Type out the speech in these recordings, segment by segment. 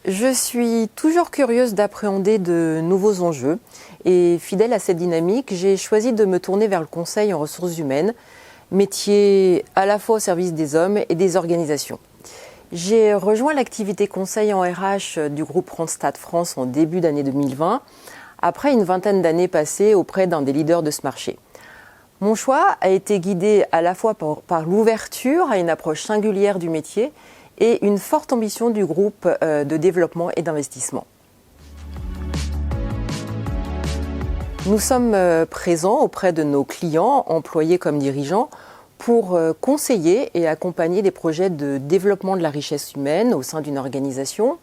Je suis toujours curieuse d'appréhender de nouveaux enjeux et fidèle à cette dynamique, j'ai choisi de me tourner vers le conseil en ressources humaines, métier à la fois au service des hommes et des organisations. J'ai rejoint l'activité conseil en RH du groupe Randstad France en début d'année 2020, après une vingtaine d'années passées auprès d'un des leaders de ce marché. Mon choix a été guidé à la fois par l'ouverture à une approche singulière du métier et une forte ambition du groupe de développement et d'investissement. Nous sommes présents auprès de nos clients, employés comme dirigeants, pour conseiller et accompagner des projets de développement de la richesse humaine au sein d'une organisation,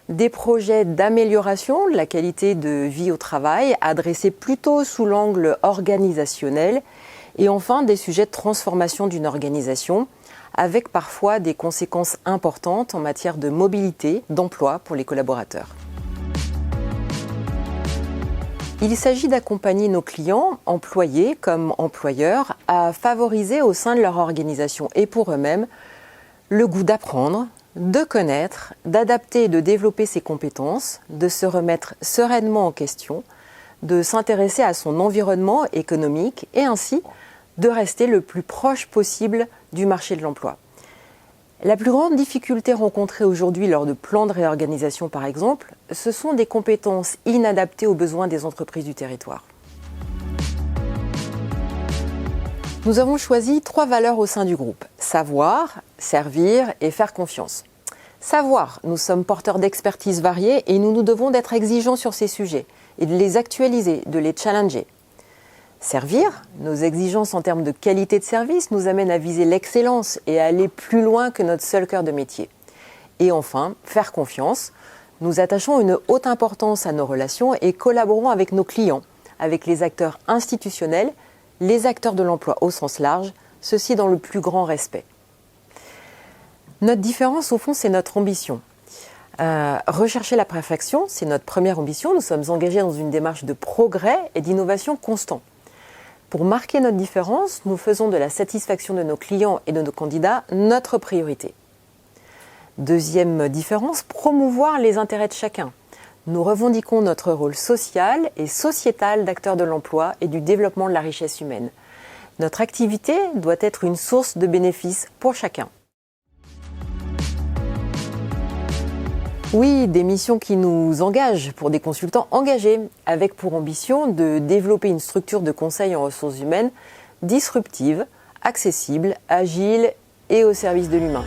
des projets d'amélioration de la qualité de vie au travail, adressés plutôt sous l'angle organisationnel, et enfin des sujets de transformation d'une organisation, avec parfois des conséquences importantes en matière de mobilité, d'emploi pour les collaborateurs. Il s'agit d'accompagner nos clients, employés comme employeurs, à favoriser au sein de leur organisation et pour eux-mêmes le goût d'apprendre, de connaître, d'adapter et de développer ses compétences, de se remettre sereinement en question, de s'intéresser à son environnement économique et ainsi de rester le plus proche possible du marché de l'emploi. La plus grande difficulté rencontrée aujourd'hui lors de plans de réorganisation par exemple, ce sont des compétences inadaptées aux besoins des entreprises du territoire. Nous avons choisi 3 valeurs au sein du groupe: savoir, servir et faire confiance. Savoir, nous sommes porteurs d'expertise variées et nous nous devons d'être exigeants sur ces sujets et de les actualiser, de les challenger. Servir, nos exigences en termes de qualité de service nous amènent à viser l'excellence et à aller plus loin que notre seul cœur de métier. Et enfin, faire confiance, nous attachons une haute importance à nos relations et collaborons avec nos clients, avec les acteurs institutionnels, les acteurs de l'emploi au sens large, ceci dans le plus grand respect. Notre différence, au fond, c'est notre ambition. Rechercher la perfection, c'est notre première ambition. Nous sommes engagés dans une démarche de progrès et d'innovation constant. Pour marquer notre différence, nous faisons de la satisfaction de nos clients et de nos candidats notre priorité. Deuxième différence, promouvoir les intérêts de chacun. Nous revendiquons notre rôle social et sociétal d'acteur de l'emploi et du développement de la richesse humaine. Notre activité doit être une source de bénéfices pour chacun. Oui, des missions qui nous engagent pour des consultants engagés, avec pour ambition de développer une structure de conseil en ressources humaines disruptive, accessible, agile et au service de l'humain.